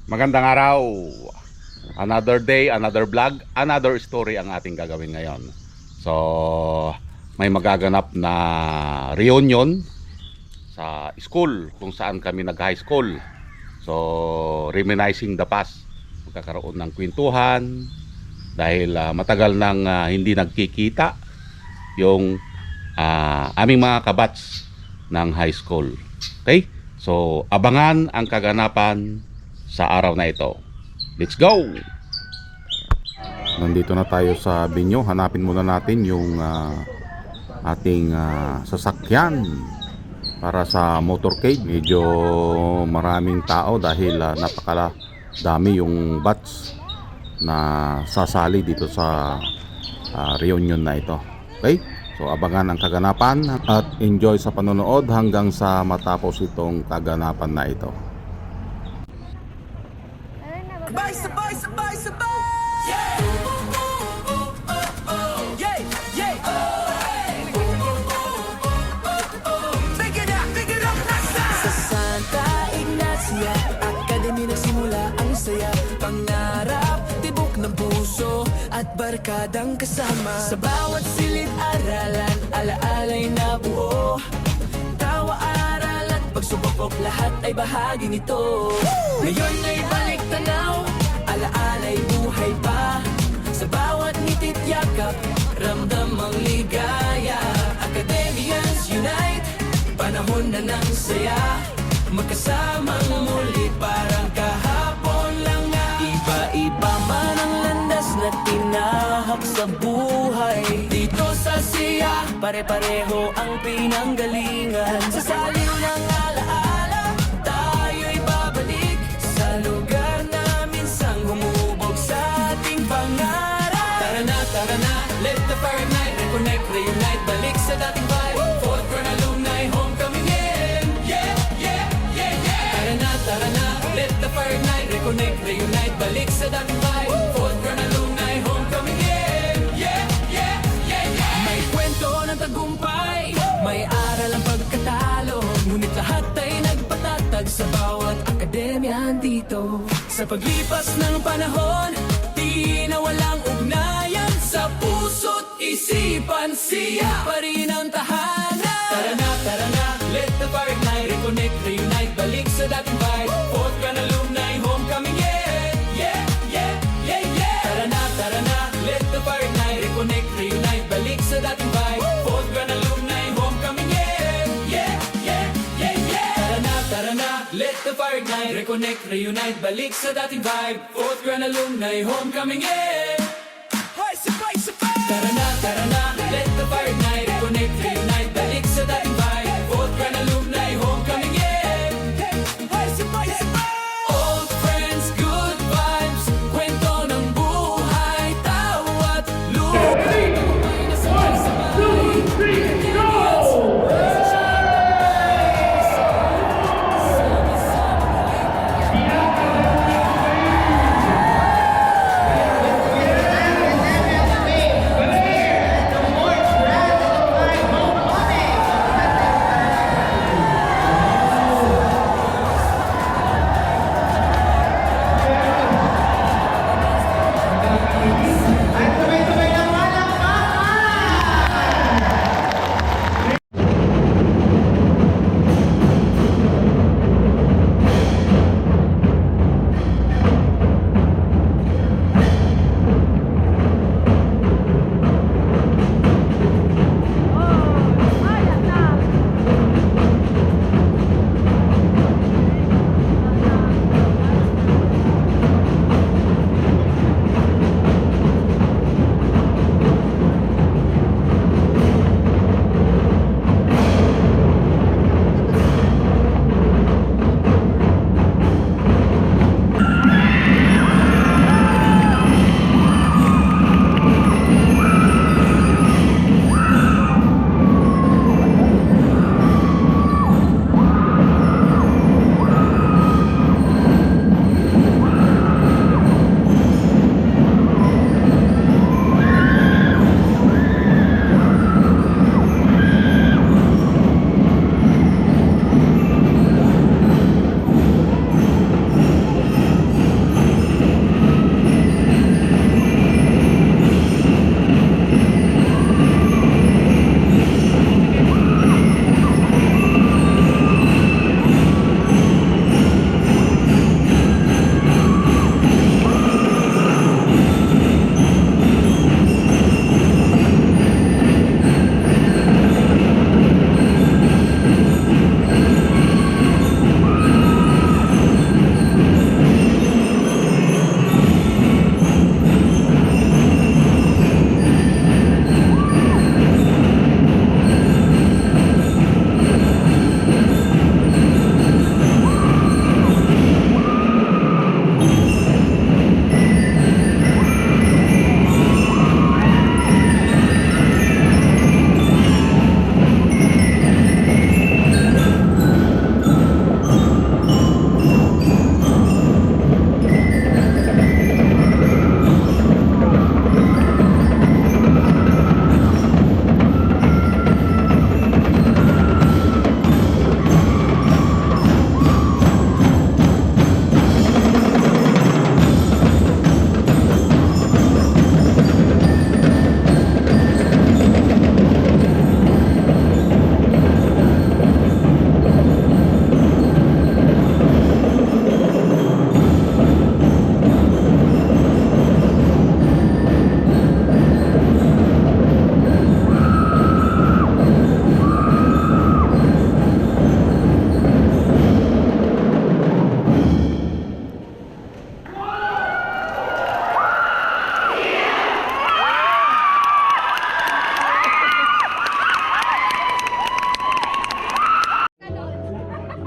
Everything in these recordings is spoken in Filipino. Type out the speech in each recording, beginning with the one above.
Magandang araw. Another day, another vlog, another story ang ating gagawin ngayon. So, may magaganap na reunion sa school kung saan kami nag-high school. So, reminiscing the past. Magkakaroon ng kwentuhan dahil matagal nang hindi nagkikita yung aming mga kabats ng high school. Okay? So, abangan ang kaganapan sa araw na ito. Let's go! Nandito na tayo sa Binyo. Hanapin muna natin yung ating sasakyan para sa motorcade. Medyo maraming tao dahil napakadami yung bats na sasali dito sa reunion na ito. Okay? So abangan ang kaganapan at enjoy sa panonood hanggang sa matapos itong kaganapan na ito. Sabay, sabay, sabay! Yeah! Yeah, yeah! Big it up, nasa! Sa Santa Ignacia Academy nagsimula ang saya. Pangarap, tibok ng puso at barkadang kasama. Sa bawat silid-aralan, alaalay na buo. Tawa, aral at pagsubok, lahat ay bahagi nito. Ngayon ay balik tanaw, alaalay buhay pa. Sa bawat ngitit yakap, ramdam ang ligaya. Academians unite, panahon na ng saya. Magkasamang muli parang kahapon lang nga. Iba-iba man ang landas na tinahak sa buhay. Dito sa siya, pare-pareho ang pinanggalingan. Sa saliw ng alaala, tayo'y babalik sa lugar na minsang humubog sa ating pangarap. Tara na, let the fire ignite. Reconnect, reunite, balik sa dating vibe. Fourth grade alumni, homecoming in. Yeah, yeah, yeah, yeah. Tara na, let the fire ignite. Reconnect, reunite, balik sa dating vibe. Fourth grade alumni, homecoming in. Yeah, yeah, yeah, yeah. May kwento ng tagumpay, may aral ang pagkatalo. Ngunit lahat ay nagpatatag sa bawat akademya dito. Sa paglipas ng panahon, di na walang ugnayan. Sa puso't isipan, siya pa rin ang tahanan. Tara na, let the fire ignite. Reconnect, reunite, balik sa dating vibe. Fourth grade alumni, homecoming in. Yeah, yeah, yeah, yeah. Tara na, let the fire ignite. Reconnect, reunite, balik sa dating vibe. Fourth grade alumni, homecoming in. Yeah, yeah, yeah, yeah. Tara na, let the fire ignite. Reconnect, reunite, balik sa dating vibe. Fourth grade alumni, homecoming in. Hoy, sabay, sabay! Tara na, let the fire ignite. Reconnect, reunite, balik sa dating vibe. Fourth grade alumni, homecoming in. Hoy, sabay, sabay! Old friends, good vibes, kwento ng buhay, tawa't luha.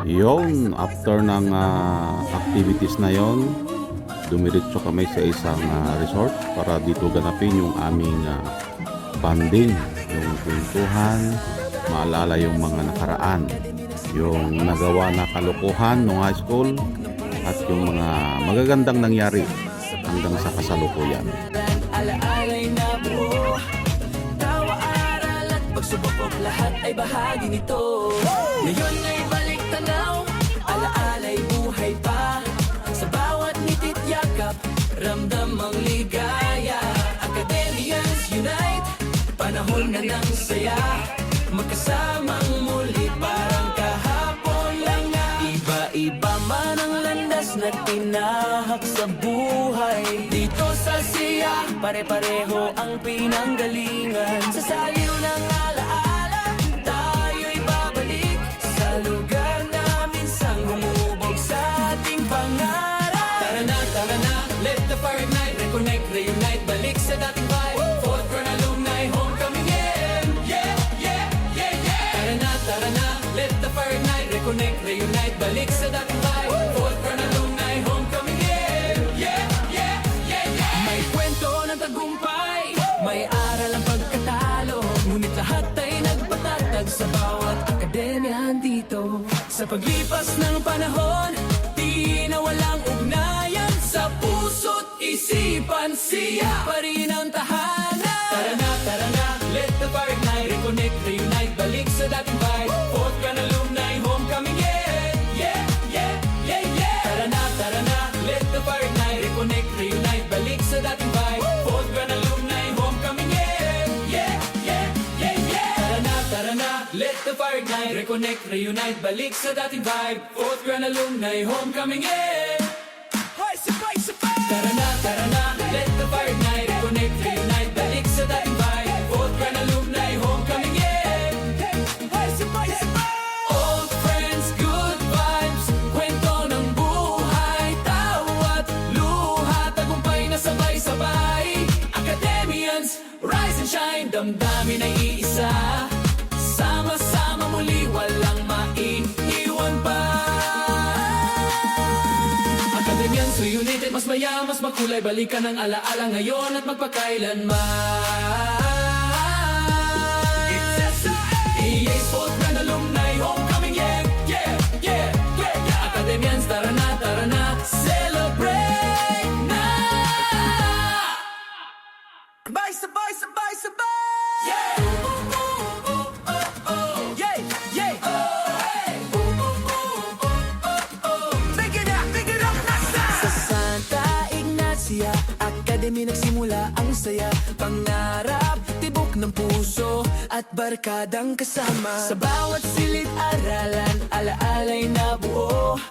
Yon, after ng activities na yon, dumiretso kami sa isang resort para dito ganapin yung aming bonding, yung kwentuhan, maalala yung mga nakaraan, yung nagawa na kalokohan ng high school, at yung mga magagandang nangyari hanggang sa kasalukuyan. Alaalay na buo, tawa, aral at pagsubok, lahat ay bahagi nito. Ngayon ay balik tanaw, alaalay buhay pa. Sa bawat ngitit yakap, ramdam ang ligaya. Academians unite, panahon na ng saya. Magkasamang muli parang kahapon lang nga. Iba-iba man ang landas na tinahak sa buhay. Dito sa siya, pare-pareho ang pinanggalingan. Sa saliw ng alaala, tayo'y babalik sa lugar na minsang humubog sa ating pangarap. Tara na, let the fire ignite, reconnect, reunite, balik sa dating vibe. Fourth Crown alumni, homecoming, yeah, yeah, yeah, yeah, yeah. Tara na, let the fire ignite, reconnect, reunite, balik sa dating vibe. Fourth Crown alumni, homecoming, yeah, yeah, yeah, yeah, yeah. May kwento ng tagumpay, may aral ang pagkatalo, ngunit lahat ay nagpatatag sa bawat akademyahan dito. Sa paglipas ng panahon, di na walang ugnayan, sa puso't isipan siya pa rin ang tahanan. Tara na, let the fire ignite, reconnect, reunite, balik sa dating vibe. Fourth Crown alumni, homecoming, yeah, yeah, yeah, yeah, yeah. Tara na, let the fire ignite, reconnect, reunite, balik sa dating vibe. Fourth Crown alumni, homecoming, yeah, yeah, yeah, yeah, yeah. Tara na, let the fire ignite, reconnect, reunite, balik sa dating vibe. Fourth Crown alumni, homecoming, yeah. Tara na, let the fire ignite, reconnect, reunite, balik sa dating vibe. Fourth Crown alumni, homecoming, yeah. Old friends, good vibes, kwento ng buhay, tawa't luha, tagumpay na sabay-sabay. Academians, rise and shine, damdamin ay iisa. Sama-sama muli, walang maiiwan pa. Academians reunited, mas maya, mas makulay, balikan ang alaala ngayon at magpakailanman. EA Fourth Crown alumni, homecoming, yeah, yeah, yeah, yeah, yeah. Academians, tara na, celebrate na. Sabay, yeah. Yeah, yeah. Sa Santa Ignacia Academy nagsimula ang saya. Pangarap, tibok ng puso at barkadang kasama. Sa bawat silid-aralan, alaalay na buo.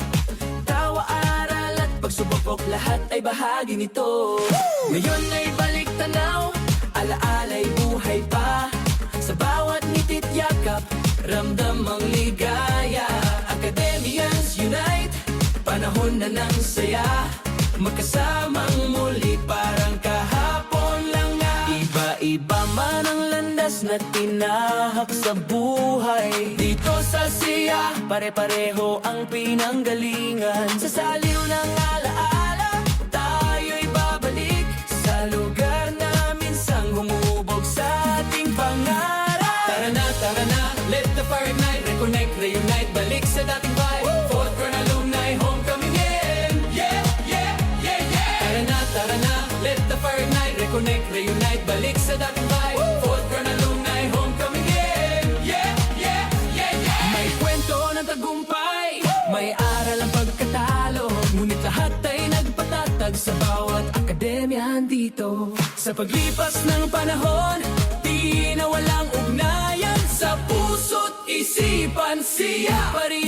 Tawa, aral at pagsubok, lahat ay bahagi nito. Ngayon ay balik tanaw, alaalay buhay pa. Sa bawat ngitit yakap, ramdam ang ligaya. Academians unite, panahon na ng saya. Magkasamang muli parang kahapon lang nga. Iba-iba man ang landas na tinahak sa buhay. Dito sa siya, pare-pareho ang pinanggalingan. Sa saliw ng alaala, tayo'y babalik sa lugar na minsang humubog sa ating pangarap. Tara na, let the fire ignite, reconnect, reunite, balik sa dating vibe. Fourth Crown alumni, homecoming, yeah, yeah, yeah, yeah, yeah. Tara na, let the fire ignite, reconnect, reunite, balik sa dating vibe. Fourth Crown alumni, homecoming, yeah, yeah, yeah, yeah, yeah. May kwento ng tagumpay, may aral ang pagkatalo, ngunit lahat ay nagpatatag sa bawat akademyahan dito. Sa paglipas ng panahon, di na walang ugnayan, sa puso't isipan siya pa rin